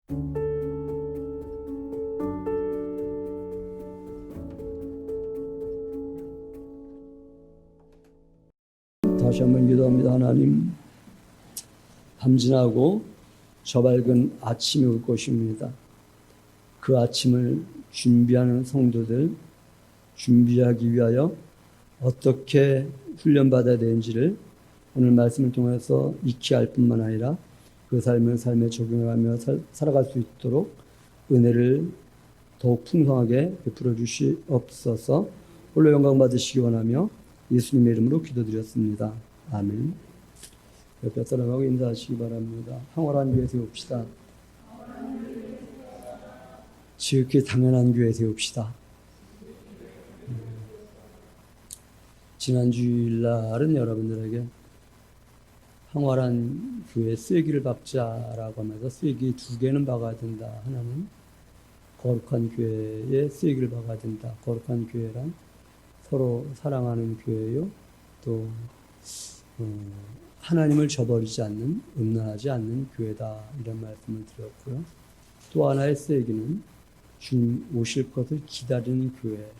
다시 한번 기도합니다. 하나님, 밤지나고 저 밝은 아침이 올 것입니다. 그 아침을 준비하는 성도들, 준비하기 위하여 어떻게 훈련받아야 되는지를 오늘 말씀을 통해서 익히 알 뿐만 아니라 그 삶을 삶에 적용하며 살아갈 수 있도록 은혜를 더욱 풍성하게 베풀어 주시옵소서. 홀로 영광 받으시기 원하며 예수님의 이름으로 기도드렸습니다. 아멘. 옆에 사람하고 인사하시기 바랍니다. 황홀한 교회 세웁시다. 지극히 당연한 교회 세웁시다. 지난 주일날은 여러분들에게 황홀한 교회 쐐기를 박자라고 하면서 쐐기 2개는 박아야 된다. 하나는 거룩한 교회에 쐐기를 박아야 된다. 거룩한 교회란 서로 사랑하는 교회요. 또 하나님을 저버리지 않는, 음란하지 않는 교회다. 이런 말씀을 드렸고요. 또 하나의 쐐기는 주님 오실 것을 기다리는 교회,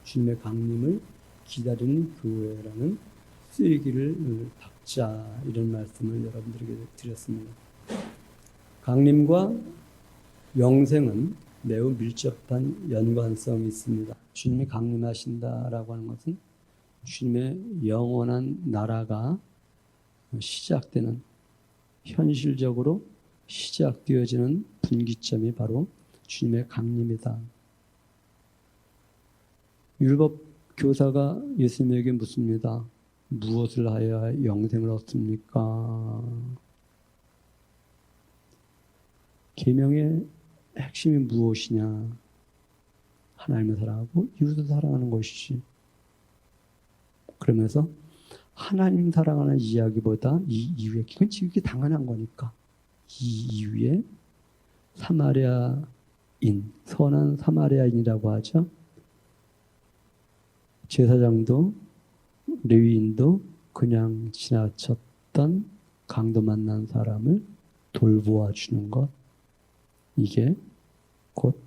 주님의 강림을 기다리는 교회라는 쐐기를 박자, 이런 말씀을 여러분들에게 드렸습니다. 강림과 영생은 매우 밀접한 연관성이 있습니다. 주님이 강림하신다라고 하는 것은 주님의 영원한 나라가 시작되는, 현실적으로 시작되어지는 분기점이 바로 주님의 강림이다. 율법 교사가 예수님에게 묻습니다. 무엇을 하여야 영생을 얻습니까? 계명의 핵심이 무엇이냐? 하나님을 사랑하고 이웃을 사랑하는 것이지. 그러면서 하나님 사랑하는 이야기보다 이 이후에, 그건 지극히 당연한 거니까, 이 이후에 사마리아인, 선한 사마리아인이라고 하죠. 제사장도 레위인도 그냥 지나쳤던 강도 만난 사람을 돌보아 주는 것, 이게 곧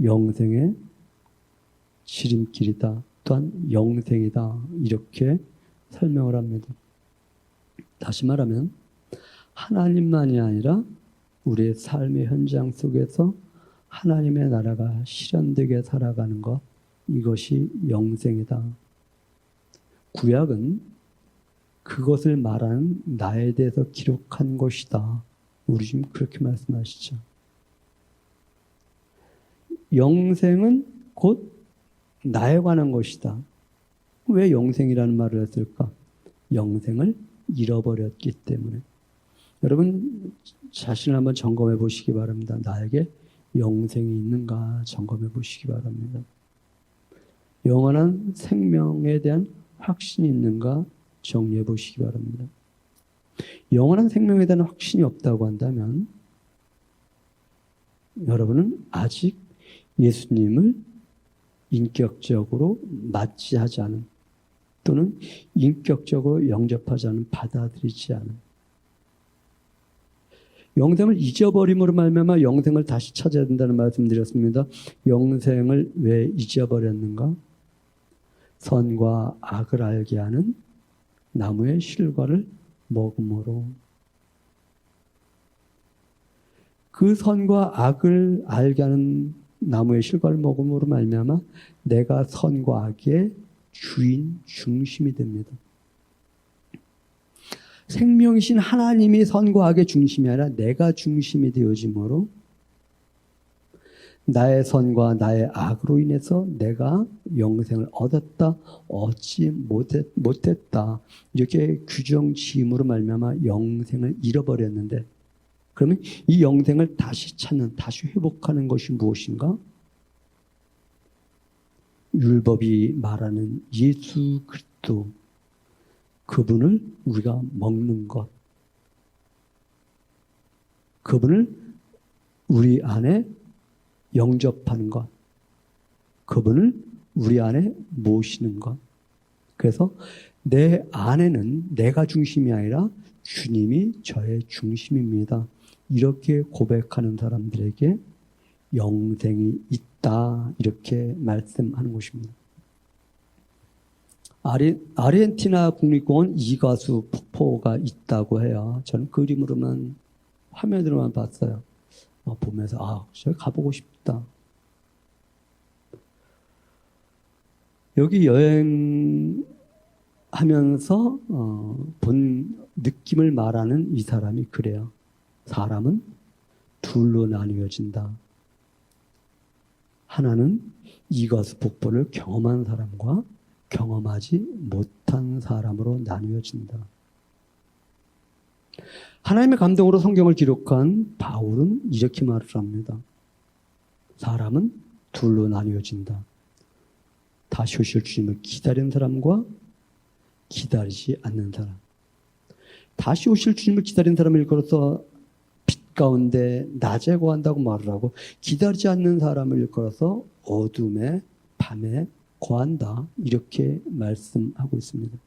영생의 지름길이다. 또한 영생이다. 이렇게 설명을 합니다. 다시 말하면 하나님만이 아니라 우리의 삶의 현장 속에서 하나님의 나라가 실현되게 살아가는 것, 이것이 영생이다. 구약은 그것을 말하는 나에 대해서 기록한 것이다. 우리 지금 그렇게 말씀하시죠. 영생은 곧 나에 관한 것이다. 왜 영생이라는 말을 했을까? 영생을 잃어버렸기 때문에. 여러분 자신을 한번 점검해 보시기 바랍니다. 나에게 영생이 있는가 점검해 보시기 바랍니다. 영원한 생명에 대한 확신이 있는가 정리해 보시기 바랍니다. 영원한 생명에 대한 확신이 없다고 한다면 여러분은 아직 예수님을 인격적으로 맞이하지 않은, 또는 인격적으로 영접하지 않은, 받아들이지 않은, 영생을 잊어버림으로 말미암아 영생을 다시 찾아야 된다는 말씀드렸습니다. 영생을 왜 잊어버렸는가? 선과 악을 알게 하는 나무의 실과를 먹음으로. 그 선과 악을 알게 하는 나무의 실과를 먹음으로 말미암아 내가 선과 악의 주인, 중심이 됩니다. 생명이신 하나님이 선과 악의 중심이 아니라 내가 중심이 되어짐으로 나의 선과 나의 악으로 인해서 내가 영생을 얻었다, 얻지 못했다, 이렇게 규정 지음으로 말미암아 영생을 잃어버렸는데, 그러면 이 영생을 다시 찾는, 다시 회복하는 것이 무엇인가? 율법이 말하는 예수 그리스도, 그분을 우리가 먹는 것, 그분을 우리 안에 영접하는 것, 그분을 우리 안에 모시는 것. 그래서 내 안에는 내가 중심이 아니라 주님이 저의 중심입니다. 이렇게 고백하는 사람들에게 영생이 있다, 이렇게 말씀하는 것입니다. 아르헨티나 국립공원 이가수 폭포가 있다고 해요. 저는 그림으로만, 화면으로만 봤어요. 보면서 저기 가보고 싶다. 여기 여행하면서 본 느낌을 말하는 이 사람이 그래요. 사람은 둘로 나뉘어진다. 하나는 이가수 폭포를 경험한 사람과 경험하지 못한 사람으로 나뉘어진다. 하나님의 감동으로 성경을 기록한 바울은 이렇게 말을 합니다. 사람은 둘로 나뉘어진다. 다시 오실 주님을 기다리는 사람과 기다리지 않는 사람. 다시 오실 주님을 기다리는 사람을 일컬어서 빛 가운데 낮에 거한다고 말을 하고, 기다리지 않는 사람을 일컬어서 어둠에 밤에 거한다, 이렇게 말씀하고 있습니다.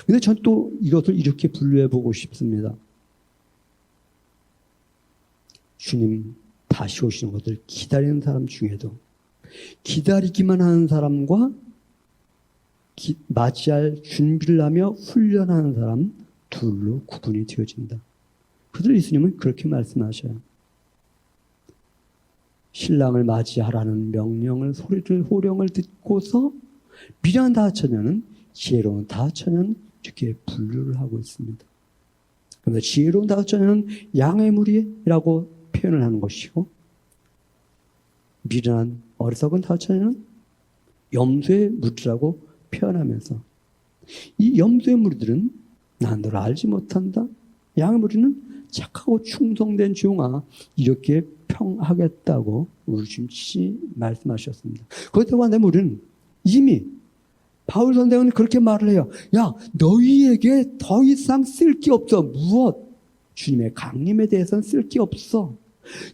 근데 전 또 이것을 이렇게 분류해 보고 싶습니다. 주님 다시 오시는 것을 기다리는 사람 중에도 기다리기만 하는 사람과 맞이할 준비를 하며 훈련하는 사람 둘로 구분이 되어진다. 그들 예수님은 그렇게 말씀하셔요. 신랑을 맞이하라는 명령을, 소리를, 호령을 듣고서 미련한 다처녀는 지혜로운 다처녀는 이렇게 분류를 하고 있습니다. 그런데 지혜로운 다처녀는 양의 무리라고 표현을 하는 것이고, 미련한 어리석은 다처녀는 염소의 무리라고 표현하면서, 이 염소의 무리들은 난 너를 알지 못한다, 양의 무리는 착하고 충성된 종아, 이렇게 평하겠다고 우리 주님이 말씀하셨습니다. 그렇다고 한다면 우리는 이미 바울 선생은 그렇게 말을 해요. 야, 너희에게 더 이상 쓸 게 없어. 무엇? 주님의 강림에 대해서는 쓸 게 없어.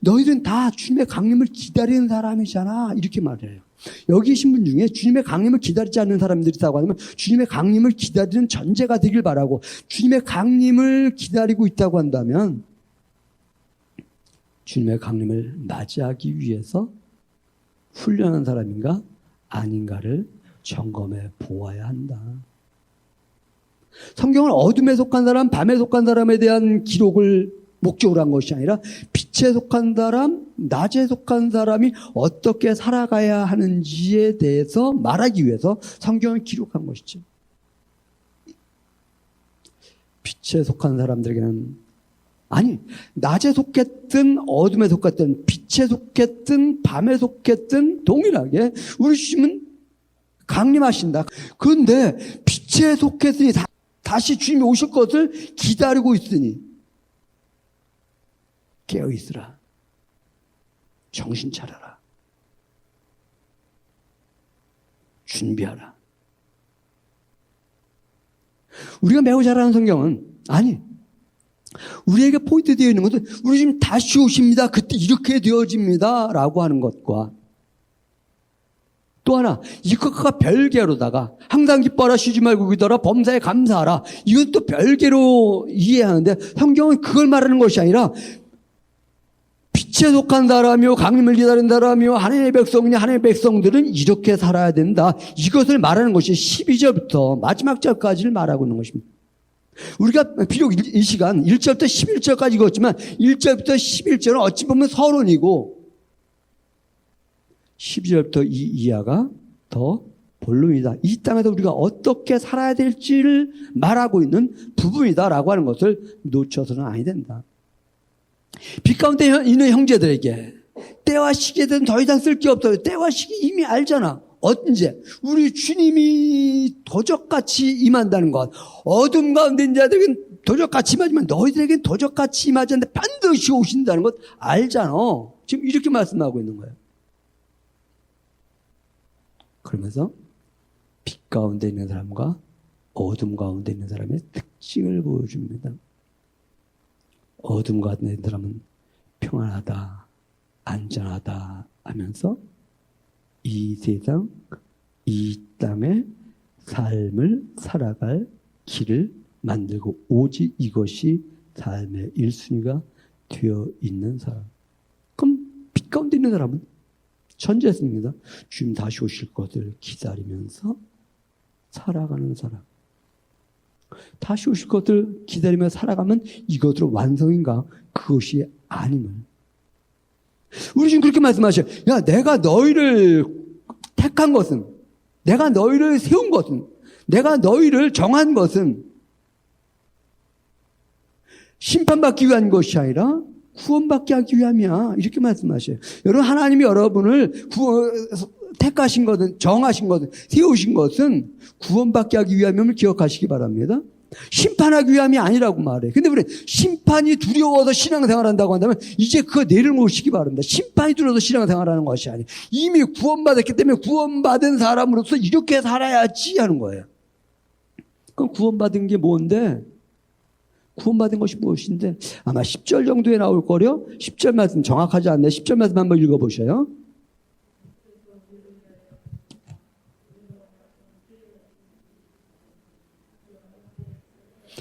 너희들은 다 주님의 강림을 기다리는 사람이잖아, 이렇게 말해요. 여기 계신 분 중에 주님의 강림을 기다리지 않는 사람들이 있다고 하면 주님의 강림을 기다리는 전제가 되길 바라고, 주님의 강림을 기다리고 있다고 한다면 주님의 강림을 맞이하기 위해서 훈련한 사람인가 아닌가를 점검해 보아야 한다. 성경은 어둠에 속한 사람, 밤에 속한 사람에 대한 기록을 목적으로 한 것이 아니라 빛에 속한 사람, 낮에 속한 사람이 어떻게 살아가야 하는지에 대해서 말하기 위해서 성경을 기록한 것이죠. 빛에 속한 사람들에게는, 아니, 낮에 속했든 어둠에 속했든 빛에 속했든 밤에 속했든 동일하게 우리 주님은 강림하신다. 그런데 빛에 속했으니 다시 주님이 오실 것을 기다리고 있으니 깨어있으라. 정신 차려라. 준비하라. 우리가 매우 잘 아는 성경은, 아니, 우리에게 포인트 되어 있는 것은 우리 지금 다시 오십니다, 그때 이렇게 되어집니다 라고 하는 것과, 또 하나, 이것과 별개로다가 항상 기뻐하라, 쉬지 말고 기도하라, 범사에 감사하라, 이건 또 별개로 이해하는데 성경은 그걸 말하는 것이 아니라 빛에 속한 사람이요 강림을 기다린 사람이요 하나님의 백성이니 하나님의 백성들은 이렇게 살아야 된다, 이것을 말하는 것이 12절부터 마지막 절까지를 말하고 있는 것입니다. 우리가 비록 이 시간 1절부터 11절까지 읽었지만 1절부터 11절은 어찌 보면 서론이고 12절부터 이 이하가 더 본론이다. 이 땅에서 우리가 어떻게 살아야 될지를 말하고 있는 부분이다라고 하는 것을 놓쳐서는 아니 된다. 빛 가운데 있는 형제들에게 때와 시기에 대해서는 더 이상 쓸 게 없어요. 때와 시기 이미 알잖아. 언제? 우리 주님이 도적같이 임한다는 것. 어둠 가운데 있는 자들에게는 도적같이 임하지만 너희들에게는 도적같이 임하지 않는데 반드시 오신다는 것 알잖아. 지금 이렇게 말씀하고 있는 거예요. 그러면서 빛 가운데 있는 사람과 어둠 가운데 있는 사람의 특징을 보여줍니다. 어둠 가운데 있는 사람은 평안하다, 안전하다 하면서 이 세상, 이 땅의 삶을 살아갈 길을 만들고 오직 이것이 삶의 1순위가 되어 있는 사람. 그럼 빛 가운데 있는 사람은 천재였습니다. 주님 다시 오실 것을 기다리면서 살아가는 사람. 다시 오실 것을 기다리며 살아가면 이것으로 완성인가? 그것이 아님을. 우리 지금 그렇게 말씀하셔요. 야, 내가 너희를 택한 것은, 내가 너희를 세운 것은, 내가 너희를 정한 것은 심판받기 위한 것이 아니라 구원받게 하기 위함이야. 이렇게 말씀하셔요. 여러분, 하나님이 여러분을 택하신 것은, 정하신 것은, 세우신 것은 구원받게 하기 위함임을 기억하시기 바랍니다. 심판하기 위함이 아니라고 말해. 근데 우리 심판이 두려워서 신앙생활한다고 한다면 이제 그거 내려놓으시기 바랍니다. 심판이 두려워서 신앙생활하는 것이 아니에요. 이미 구원받았기 때문에 구원받은 사람으로서 이렇게 살아야지 하는 거예요. 그럼 구원받은 게 뭔데? 구원받은 것이 무엇인데? 아마 10절 정도에 나올 거려. 10절 말씀 정확하지 않네. 10절 말씀 한번 읽어보셔요.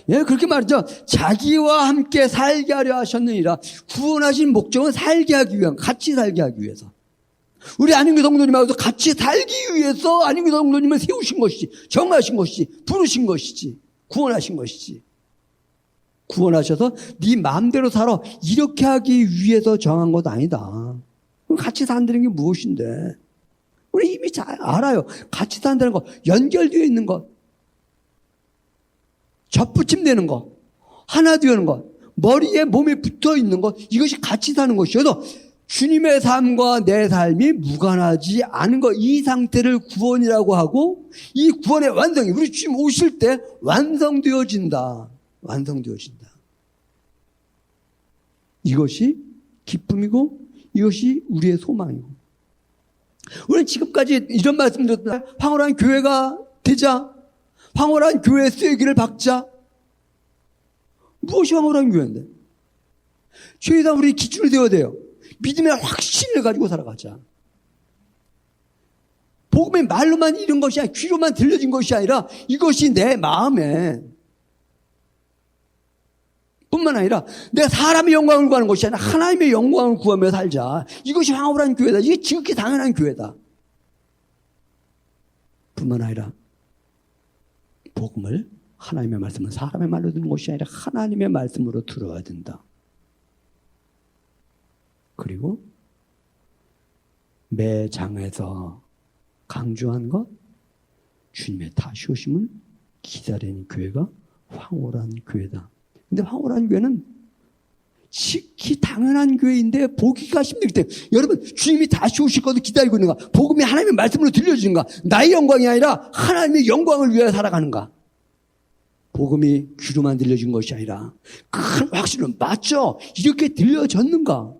예, 그렇게 말이죠. 자기와 함께 살게 하려 하셨느니라. 구원하신 목적은 살게 하기 위한, 같이 살게 하기 위해서. 우리 안윤규 성도님하고도 같이 살기 위해서 안윤규 성도님을 세우신 것이지, 정하신 것이지, 부르신 것이지, 구원하신 것이지. 구원하셔서 네 마음대로 살아 이렇게 하기 위해서 정한 것 아니다. 그럼 같이 산다는 게 무엇인데? 우리 이미 잘 알아요. 같이 산다는 거, 연결되어 있는 것. 접붙임되는 것, 하나 되는 것, 머리에 몸에 붙어 있는 것, 이것이 같이 사는 것이어서 주님의 삶과 내 삶이 무관하지 않은 것, 이 상태를 구원이라고 하고, 이 구원의 완성이 우리 주님 오실 때 완성되어진다. 완성되어진다. 이것이 기쁨이고 이것이 우리의 소망이고, 우리는 지금까지 이런 말씀을 드렸다. 황홀한 교회가 되자, 황홀한 교회의 쐐기를 박자. 무엇이 황홀한 교회인데? 최소한 우리 기준을 세워야 돼요. 믿음의 확신을 가지고 살아가자. 복음의 말로만 이런 것이 아니라, 귀로만 들려진 것이 아니라 이것이 내 마음에, 뿐만 아니라 내가 사람의 영광을 구하는 것이 아니라 하나님의 영광을 구하며 살자. 이것이 황홀한 교회다. 이게 지극히 당연한 교회다. 뿐만 아니라 복음을, 하나님의 말씀은 사람의 말로 듣는 것이 아니라 하나님의 말씀으로 들어야 된다. 그리고 매 장에서 강조한 것, 주님의 다시 오심을 기다리는 교회가 황홀한 교회다. 근데 황홀한 교회는 지극히 당연한 교회인데 보기가 힘들기 때문에, 여러분, 주님이 다시 오실 것을 기다리고 있는가? 복음이 하나님의 말씀으로 들려주는가? 나의 영광이 아니라 하나님의 영광을 위하여 살아가는가? 복음이 귀로만 들려준 것이 아니라 큰 확신은 맞죠? 이렇게 들려졌는가?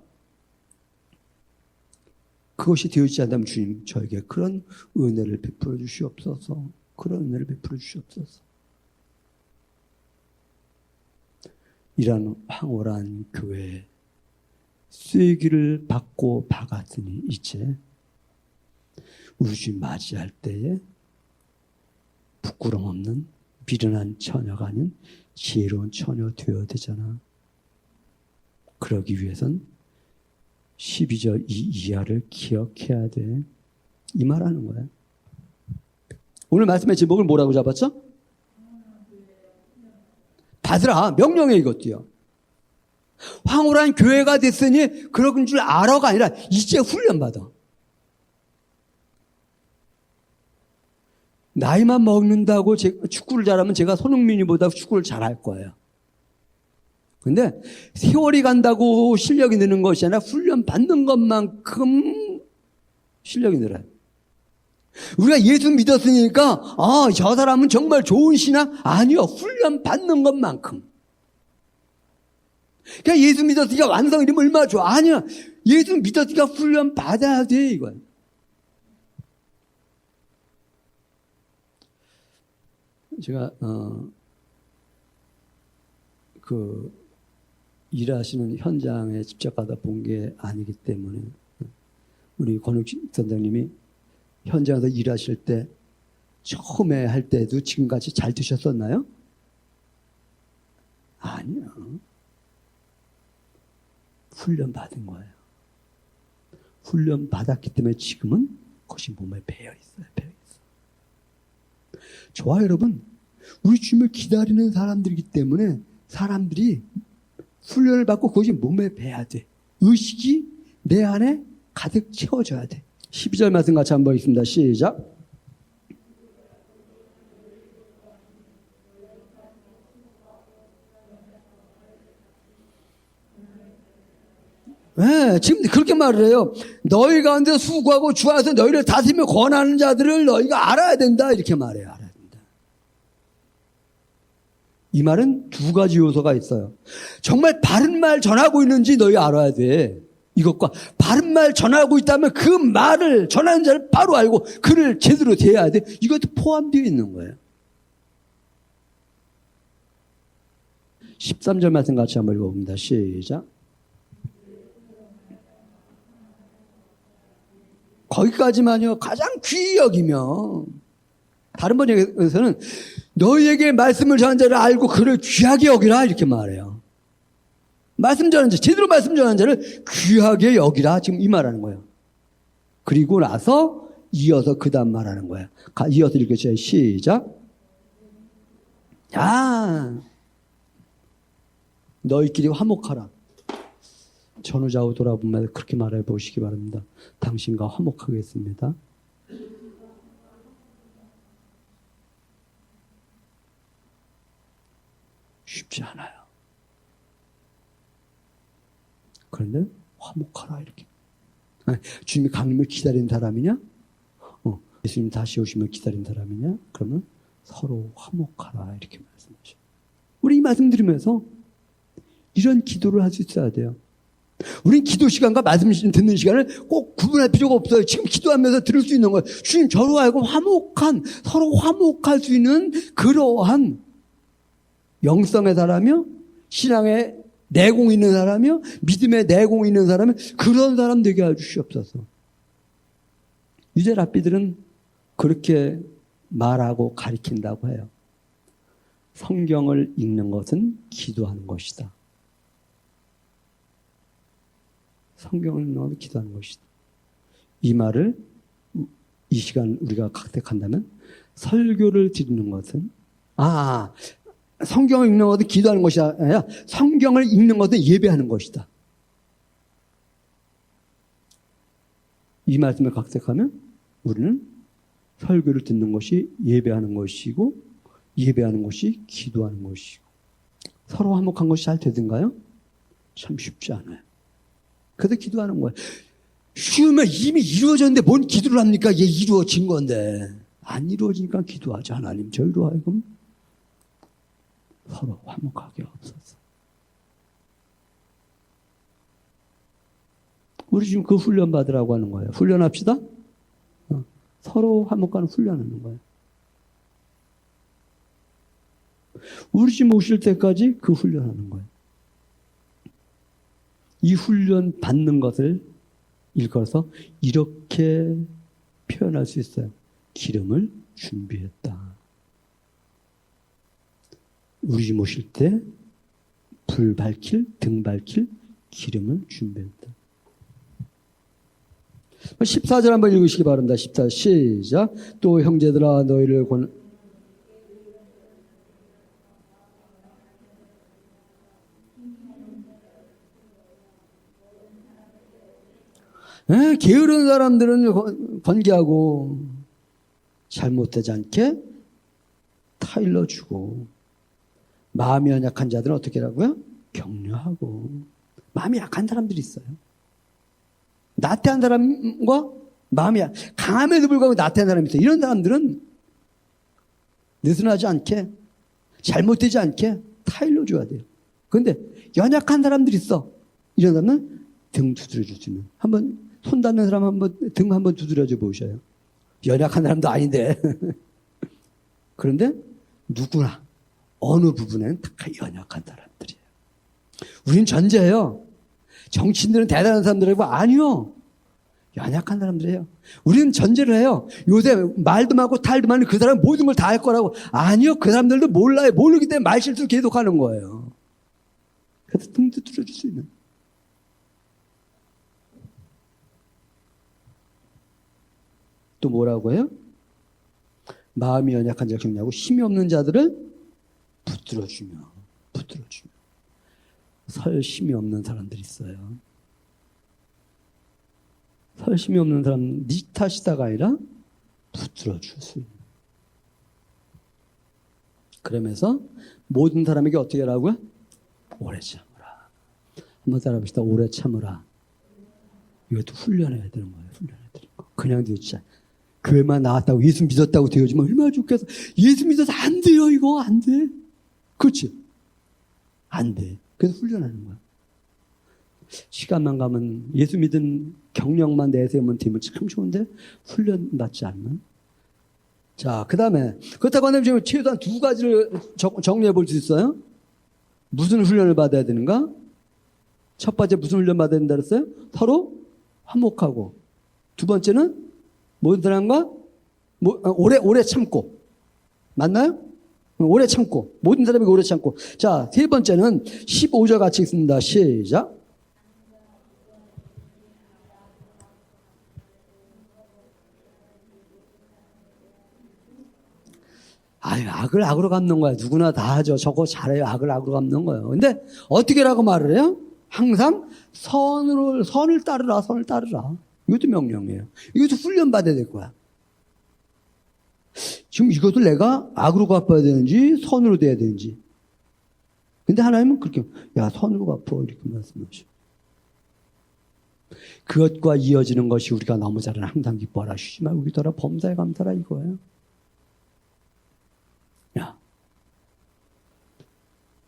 그것이 되어지지 않다면 주님 저에게 그런 은혜를 베풀어 주시옵소서. 그런 은혜를 베풀어 주시옵소서. 이런 황홀한 교회에 쐐기를 받고 박았으니 이제 우리 주님 맞이할 때에 부끄럼 없는 미련한 처녀가 아닌 지혜로운 처녀 되어야 되잖아. 그러기 위해선 12절 이 이하를 기억해야 돼. 이 말하는 거야. 오늘 말씀의 제목을 뭐라고 잡았죠? 받으라. 명령해, 이것도요. 황홀한 교회가 됐으니 그런 줄 알아가 아니라 이제 훈련받아. 나이만 먹는다고 축구를 잘하면 제가 손흥민이보다 축구를 잘할 거예요. 근데 세월이 간다고 실력이 느는 것이 아니라 훈련 받는 것만큼 실력이 늘어요. 우리가 예수 믿었으니까 저 사람은 정말 좋은 신앙? 아니요. 훈련 받는 것만큼. 그냥 예수 믿었으니까 완성 이러면 얼마나 좋아. 아니야. 예수 믿었으니까 훈련 받아야 돼, 이거예요. 제가 일하시는 현장에 직접 가다 본 게 아니기 때문에, 우리 권욱식 선장님이 현장에서 일하실 때 처음에 할 때도 지금같이 잘 되셨었나요? 아니요. 훈련받은 거예요. 훈련받았기 때문에 지금은 그것이 몸에 배어 있어요. 배어 있어요. 저와 여러분, 우리 주님을 기다리는 사람들이기 때문에 사람들이 훈련을 받고 그것이 몸에 배야 돼. 의식이 내 안에 가득 채워져야 돼. 12절 말씀 같이 한번 읽습니다. 시작. 네, 지금 그렇게 말을 해요. 너희 가운데 수고하고 주 안에서 너희를 다스리며 권하는 자들을 너희가 알아야 된다. 이렇게 말해요. 알아야 된다. 이 말은 두 가지 요소가 있어요. 정말 바른 말 전하고 있는지 너희 알아야 돼. 이것과 바른 말 전하고 있다면 그 말을 전하는 자를 바로 알고 그를 제대로 대해야 돼. 이것도 포함되어 있는 거예요. 13절 말씀 같이 한번 읽어봅니다. 시작. 거기까지만요. 가장 귀히 여기며, 다른 번역에서는 너희에게 말씀을 전한 자를 알고 그를 귀하게 여기라 이렇게 말해요. 말씀 전한 자, 제대로 말씀 전한 자를 귀하게 여기라 지금 이 말하는 거예요. 그리고 나서 이어서 그 다음 말하는 거예요. 이어서 읽으세요. 시작. 야, 너희끼리 화목하라. 전후좌우 돌아보면 그렇게 말해 보시기 바랍니다. 당신과 화목하겠습니다. 쉽지 않아요. 그런데 화목하라 이렇게. 주님이 강림을 기다리는 사람이냐? 예수님 다시 오시면 기다리는 사람이냐? 그러면 서로 화목하라 이렇게 말씀하셔요. 우리 이 말씀 들으면서 이런 기도를 할 수 있어야 돼요. 우린 기도 시간과 말씀 듣는 시간을 꼭 구분할 필요가 없어요. 지금 기도하면서 들을 수 있는 거예요. 주님 저로 하여금 화목한, 서로 화목할 수 있는 그러한 영성의 사람이요, 신앙의 내공이 있는 사람이요, 믿음의 내공이 있는 사람이 그런 사람 되게 해주시옵소서. 유대 랍비들은 그렇게 말하고 가리킨다고 해요. 성경을 읽는 것은 기도하는 것이다. 성경을 읽는 것은 기도하는 것이다. 이 말을 이 시간 우리가 각색한다면 설교를 드리는 것은 성경을 읽는 것은 기도하는 것이 아니라 성경을 읽는 것은 예배하는 것이다. 이 말씀을 각색하면 우리는 설교를 듣는 것이 예배하는 것이고 예배하는 것이 기도하는 것이고 서로 화목한 것이 잘 되든가요? 참 쉽지 않아요. 그래서 기도하는 거예요. 쉬우면 이미 이루어졌는데 뭔 기도를 합니까? 얘 이루어진 건데. 안 이루어지니까 기도하죠. 하나님 저희로 하여금 서로 화목하게 없어서. 우리 지금 그 훈련 받으라고 하는 거예요. 훈련합시다. 서로 화목하는 훈련하는 거예요. 우리 집 오실 때까지 그 훈련하는 거예요. 이 훈련 받는 것을 일컬어서 이렇게 표현할 수 있어요. 기름을 준비했다. 우리 집 오실 때 불 밝힐, 등 밝힐 기름을 준비했다. 14절 한번 읽으시기 바랍니다. 14절 시작. 또 형제들아 너희를 게으른 사람들은 권계하고 잘못되지 않게 타일러주고 마음이 연약한 자들은 어떻게 하라고요? 격려하고. 마음이 약한 사람들이 있어요. 나태한 사람과 마음이 강함에도 불구하고 나태한 사람이 있어요. 이런 사람들은 느슨하지 않게 잘못되지 않게 타일러줘야 돼요. 그런데 연약한 사람들이 있어. 이런 사람은 등 두드려줄 수 있는. 한번 손 닿는 사람 한번 등 한번 두드려줘 보셔요. 연약한 사람도 아닌데. 그런데 누구나 어느 부분에는 다 연약한 사람들이에요. 우린 전제예요. 정치인들은 대단한 사람들이고 아니요. 연약한 사람들이에요. 우리는 전제를 해요. 요새 말도 많고 탈도 많은 그 사람은 모든 걸 다 할 거라고. 아니요. 그 사람들도 몰라요. 모르기 때문에 말실수를 계속하는 거예요. 그래서 등 두드려줄 수 있는. 또 뭐라고 해요? 마음이 연약한 자를 격려하고 힘이 없는 자들을 붙들어주며. 설 힘이 없는 사람들이 있어요. 설 힘이 없는 사람, 니 탓이다가 아니라 붙들어줄 수 있는. 그러면서 모든 사람에게 어떻게 하라고요? 오래 참으라. 한번 따라합시다. 오래 참으라. 이것도 훈련해야 되는 거예요. 훈련해야 되는 거. 그냥 되지. 교회만 나왔다고 예수 믿었다고 되어지면 얼마나 좋겠어. 예수 믿어서 안 돼요. 이거 안 돼. 그렇지? 안 돼. 그래서 훈련하는 거야. 시간만 가면 예수 믿은 경력만 내세우면 되면 참 좋은데 훈련 받지 않는. 자, 그 다음에 그렇다고 하면 지금 최소한 두 가지를 정리해 볼 수 있어요. 무슨 훈련을 받아야 되는가? 첫 번째 무슨 훈련 받아야 된다 그랬어요? 서로 화목하고. 두 번째는 모든 사람과 오래 참고. 맞나요? 오래 참고. 모든 사람에게 오래 참고. 자, 세 번째는 15절 같이 읽습니다. 시작. 아유, 악을 악으로 갚는 거야. 누구나 다 하죠. 저거 잘해요. 악을 악으로 갚는 거예요. 근데 어떻게라고 말을 해요? 항상 선을 따르라. 이것도 명령이에요. 이것도 훈련받아야 될 거야. 지금 이것을 내가 악으로 갚아야 되는지 선으로 돼야 되는지. 근데 하나님은 그렇게 야 선으로 갚아 이렇게 말씀하셔. 그것과 이어지는 것이 우리가 너무 잘하는 항상 기뻐하라 쉬지 말고 기도하라 범사에 감사라 이거예요. 야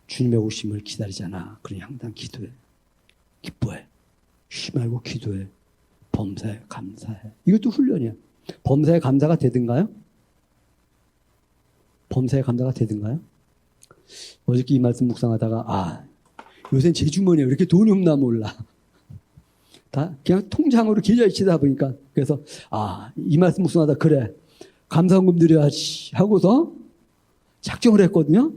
주님의 오심을 기다리잖아. 그러니 항상 기도해. 기뻐해. 쉬지 말고 기도해. 범사에 감사해. 이것도 훈련이야. 범사에 감사가 되든가요? 범사에 감사가 되든가요? 어저께 이 말씀 묵상하다가 요새는 제 주머니에 왜 이렇게 돈이 없나 몰라. 다 그냥 통장으로 계좌 치다 보니까 그래서 이 말씀 묵상하다 그래 감사원금 드려야지 하고서 작정을 했거든요.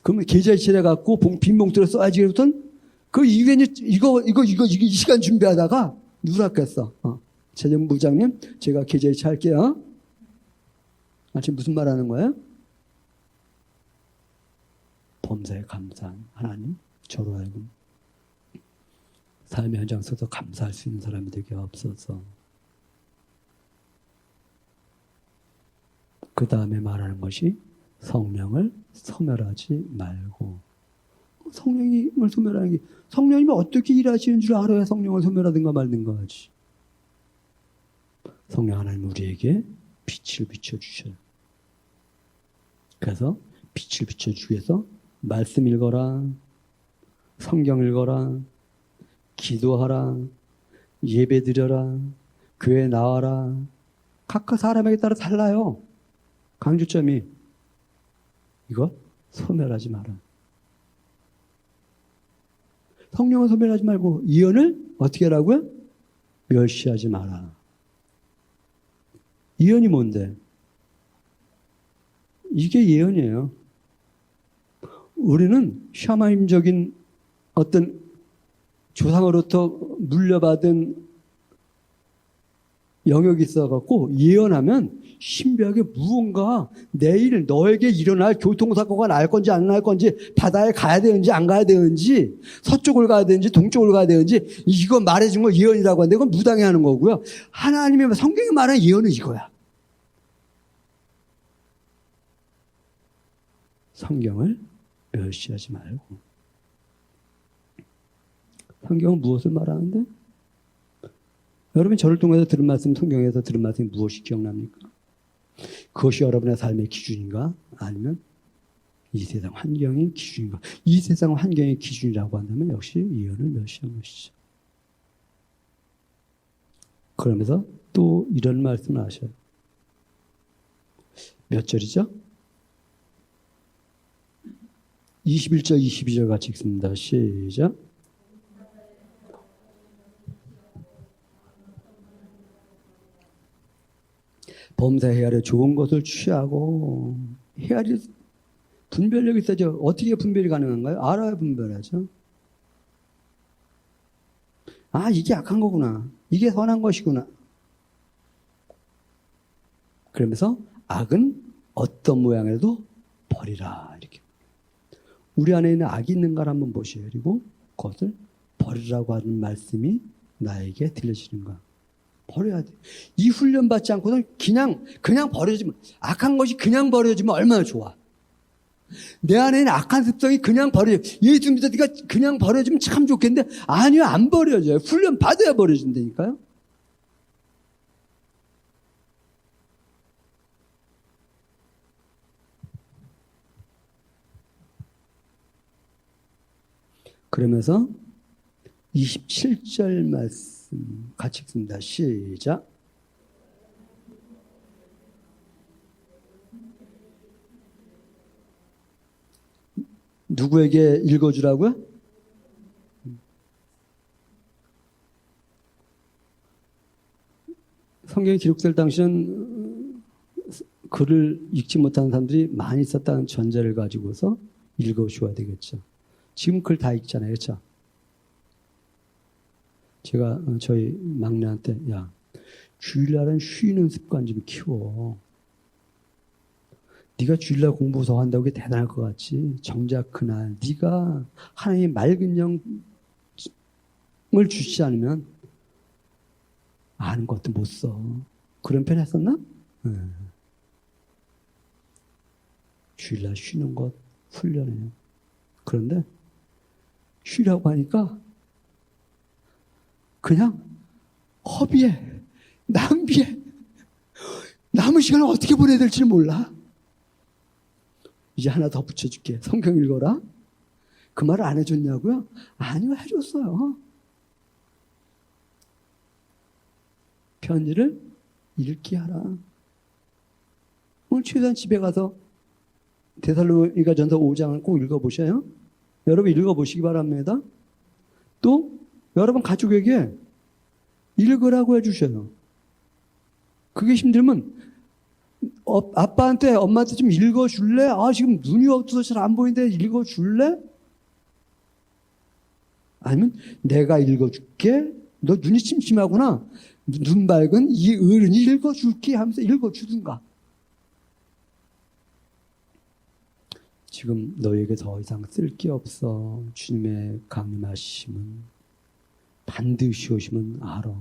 그러면 계좌 이체해 갖고 빈 봉투를 써야지 그랬더니 그 이후에 이거 이 시간 준비하다가 누락했어. 재정부장님 제가 계좌 이체할게요. 지금 무슨 말 하는 거예요? 범사에 감사한 하나님 저로 하여금 삶의 현장 속에서 감사할 수 있는 사람이 되게 없어서. 그 다음에 말하는 것이 성령을 소멸하지 말고. 성령님을 소멸하는 게 성령님이 어떻게 일하시는 줄 알아야 성령을 소멸하든가 말든가 하지. 성령 하나님 우리에게 빛을 비춰주셔요. 그래서 빛을 비춰주기 위해서 말씀 읽어라, 성경 읽어라, 기도하라, 예배 드려라, 교회 나와라. 각각 사람에게 따라 달라요. 강조점이 이거 소멸하지 마라. 성령을 소멸하지 말고 예언을 어떻게 하라고요? 멸시하지 마라. 예언이 뭔데? 이게 예언이에요. 우리는 샤마임적인 어떤 조상으로부터 물려받은 영역이 있어갖고 예언하면 신비하게 무언가 내일 너에게 일어날 교통사고가 날 건지 안 날 건지 바다에 가야 되는지 안 가야 되는지 서쪽을 가야 되는지 동쪽을 가야 되는지 이거 말해준 거 예언이라고 하는데 이건 무당이 하는 거고요. 하나님의 성경이 말하는 예언은 이거야. 성경을 멸시하지 말고. 성경은 무엇을 말하는데? 여러분이 저를 통해서 들은 말씀, 성경에서 들은 말씀이 무엇이 기억납니까? 그것이 여러분의 삶의 기준인가? 아니면 이 세상 환경의 기준인가? 이 세상 환경의 기준이라고 한다면 역시 예언을 멸시한 것이죠. 그러면서 또 이런 말씀을 하셔요. 몇 절이죠? 21절, 22절 같이 읽습니다. 시작. 범사 헤아려 좋은 것을 취하고 헤아릴 분별력이 있어야죠. 어떻게 분별이 가능한가요? 알아야 분별하죠. 이게 악한 거구나. 이게 선한 것이구나. 그러면서 악은 어떤 모양이라도 버리라. 이렇게. 우리 안에 있는 악이 있는가를 한번 보셔요. 그리고 그것을 버리라고 하는 말씀이 나에게 들려지는 거야. 버려야 돼. 이 훈련 받지 않고는 그냥 버려지면, 악한 것이 그냥 버려지면 얼마나 좋아. 내 안에 있는 악한 습성이 그냥 예수 믿어 네가 그냥 버려지면 참 좋겠는데, 아니요, 안 버려져요. 훈련 받아야 버려진다니까요. 그러면서 27절 말씀 같이 읽습니다. 시작. 누구에게 읽어주라고요? 성경이 기록될 당시는 글을 읽지 못하는 사람들이 많이 있었다는 전제를 가지고서 읽어줘야 되겠죠. 지금 글 다 읽잖아요. 그렇죠? 제가 저희 막내한테 야, 주일날은 쉬는 습관 좀 키워. 네가 주일날 공부 더 한다고 그게 대단할 것 같지. 정작 그날 네가 하나님의 맑은 영을 주시지 않으면 아는 것도 못 써. 그런 편 했었나? 네. 주일날 쉬는 것 훈련해요. 그런데 쉬라고 하니까 그냥 허비해, 낭비해. 남은 시간을 어떻게 보내야 될지 몰라. 이제 하나 더 붙여줄게. 성경 읽어라. 그 말을 안 해줬냐고요? 아니요, 해줬어요. 편지를 읽게 하라. 오늘 최소한 집에 가서 데살로니가 전서 5장을 꼭 읽어보셔요. 여러분 읽어보시기 바랍니다. 또 여러분 가족에게 읽으라고 해주셔요. 그게 힘들면 아빠한테 엄마한테 좀 읽어줄래? 아 지금 눈이 없어서 잘 안 보이는데 읽어줄래? 아니면 내가 읽어줄게. 너 눈이 침침하구나. 눈 밝은 이 어른이 읽어줄게 하면서 읽어주든가. 지금 너에게 더 이상 쓸 게 없어. 주님의 강림하심은 반드시 오시면 알아.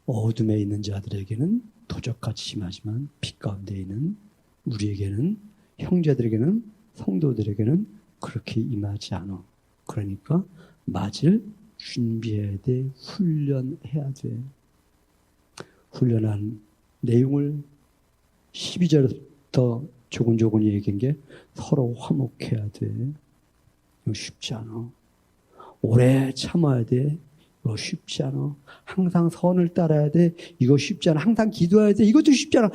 어둠에 있는 자들에게는 도적같이 심하지만 빛 가운데 있는 우리에게는, 형제들에게는, 성도들에게는 그렇게 임하지 않아. 그러니까 맞을 준비해야 돼. 훈련해야 돼. 훈련한 내용을 12절부터 조곤조곤 얘기한 게 서로 화목해야 돼. 이거 쉽지 않아. 오래 참아야 돼. 이거 쉽지 않아. 항상 선을 따라야 돼. 이거 쉽지 않아. 항상 기도해야 돼. 이것도 쉽지 않아.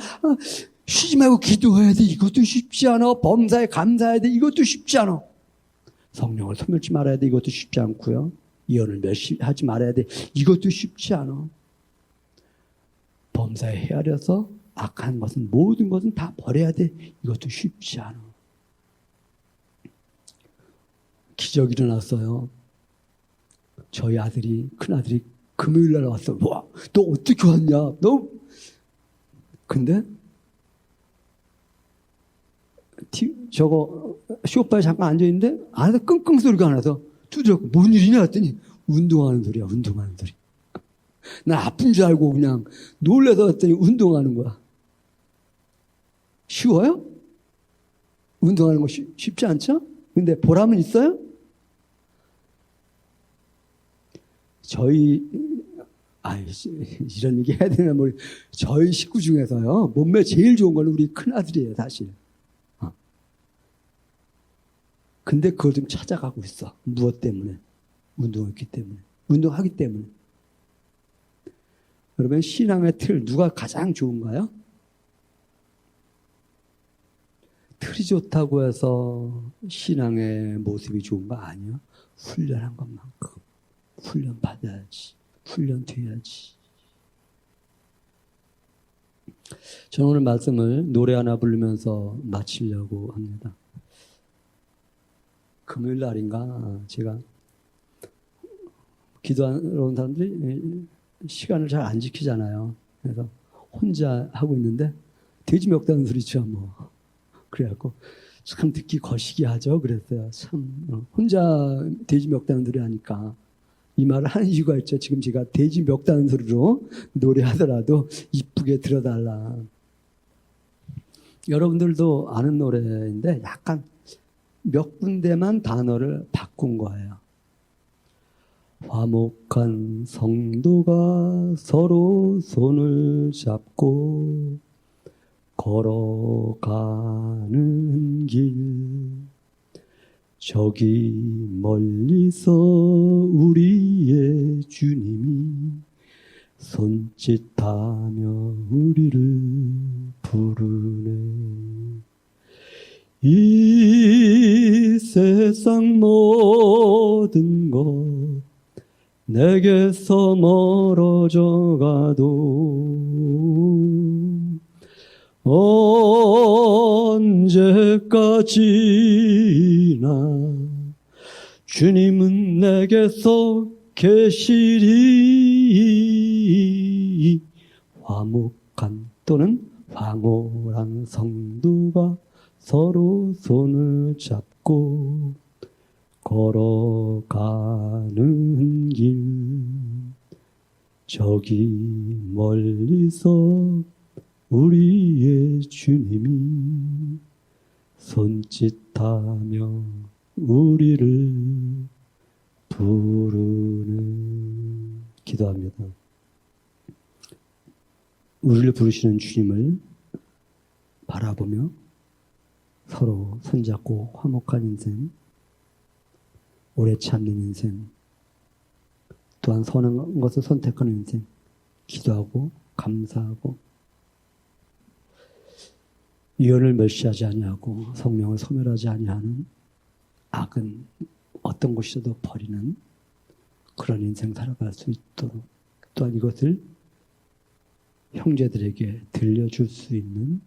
쉬지 말고 기도해야 돼. 이것도 쉽지 않아. 범사에 감사해야 돼. 이것도 쉽지 않아. 성령을 소멸치 말아야 돼. 이것도 쉽지 않고요. 예언을 하지 말아야 돼. 이것도 쉽지 않아. 범사에 헤아려서 악한 것은, 모든 것은 다 버려야 돼. 이것도 쉽지 않아. 기적이 일어났어요. 저희 큰아들이 금요일 날 왔어. 와, 너 어떻게 왔냐? 근데 쇼파에 잠깐 앉아있는데 안에서 끙끙 소리가 나서 두드렸고 뭔 일이냐 했더니 운동하는 소리야. 운동하는 소리. 나 아픈 줄 알고 그냥 놀래서 했더니 운동하는 거야. 쉬워요? 운동하는 거 쉽지 않죠? 근데 보람은 있어요? 이런 얘기 해야 되나 모르겠. 저희 식구 중에서요, 몸매 제일 좋은 건 우리 큰아들이에요, 사실. 근데 그걸 좀 찾아가고 있어. 무엇 때문에? 운동했기 때문에. 운동하기 때문에. 여러분, 신앙의 틀, 누가 가장 좋은가요? 틀이 좋다고 해서 신앙의 모습이 좋은 거 아니야. 훈련한 것만큼. 훈련 받아야지. 훈련 돼야지. 저는 오늘 말씀을 노래 하나 부르면서 마치려고 합니다. 금요일 날인가 제가 기도하러 온 사람들이 시간을 잘 안 지키잖아요. 그래서 혼자 하고 있는데 돼지 멱다는 소리죠 뭐. 그래갖고 참 듣기 거시기하죠. 그랬어요. 참 혼자 돼지 멱다는 소리 하니까 이 말을 하는 이유가 있죠. 지금 제가 돼지 멱다는 소리로 노래하더라도 이쁘게 들어달라. 여러분들도 아는 노래인데 약간 몇 군데만 단어를 바꾼 거예요. 화목한 성도가 서로 손을 잡고 걸어가는 길, 저기 멀리서 우리의 주님이 손짓하며 우리를 부르네. 이 세상 모든 것 내게서 멀어져 가도 언제까지나 주님은 내게서 계시리. 화목한 또는 황홀한 성도가 서로 손을 잡고 걸어가는 길, 저기 멀리서 우리의 주님이 손짓하며 우리를 부르는. 기도합니다. 우리를 부르시는 주님을 바라보며 서로 손잡고 화목한 인생, 오래 참는 인생, 또한 선한 것을 선택하는 인생, 기도하고 감사하고 유언을 멸시하지 아니하고 성령을 소멸하지 아니하는 악은 어떤 곳이라도 버리는 그런 인생 살아갈 수 있도록, 또한 이것을 형제들에게 들려줄 수 있는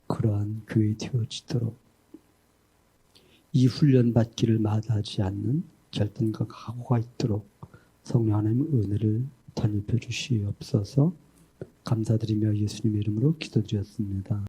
그러한 교회 되어지도록 이 훈련 받기를 마다하지 않는 결단과 각오가 있도록 성령 하나님 은혜를 덧입혀 주시옵소서. 감사드리며 예수님의 이름으로 기도드렸습니다.